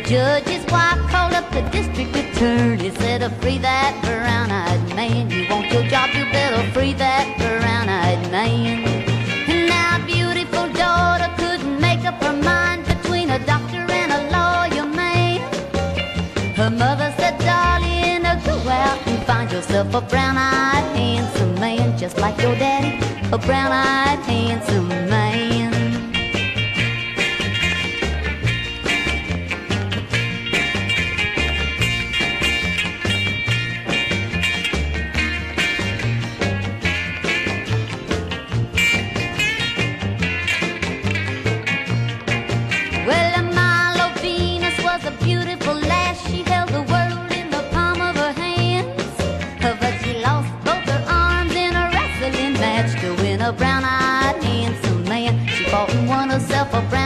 judge's wife called up the district attorney, said, free that brown-eyed man. You want your job, you better free that brown-eyed man. And now beautiful daughter couldn't make up her mind between a doctor and a lawyer man. Her mother said, darling, go out and find yourself a brown-eyed handsome man, just like your daddy, a brown-eyed handsome man. Well, Milo Venus was a beautiful lass. She held the world in the palm of her hands, but she lost both her arms in a wrestling match to win a brown-eyed handsome man. She fought and won herself a brown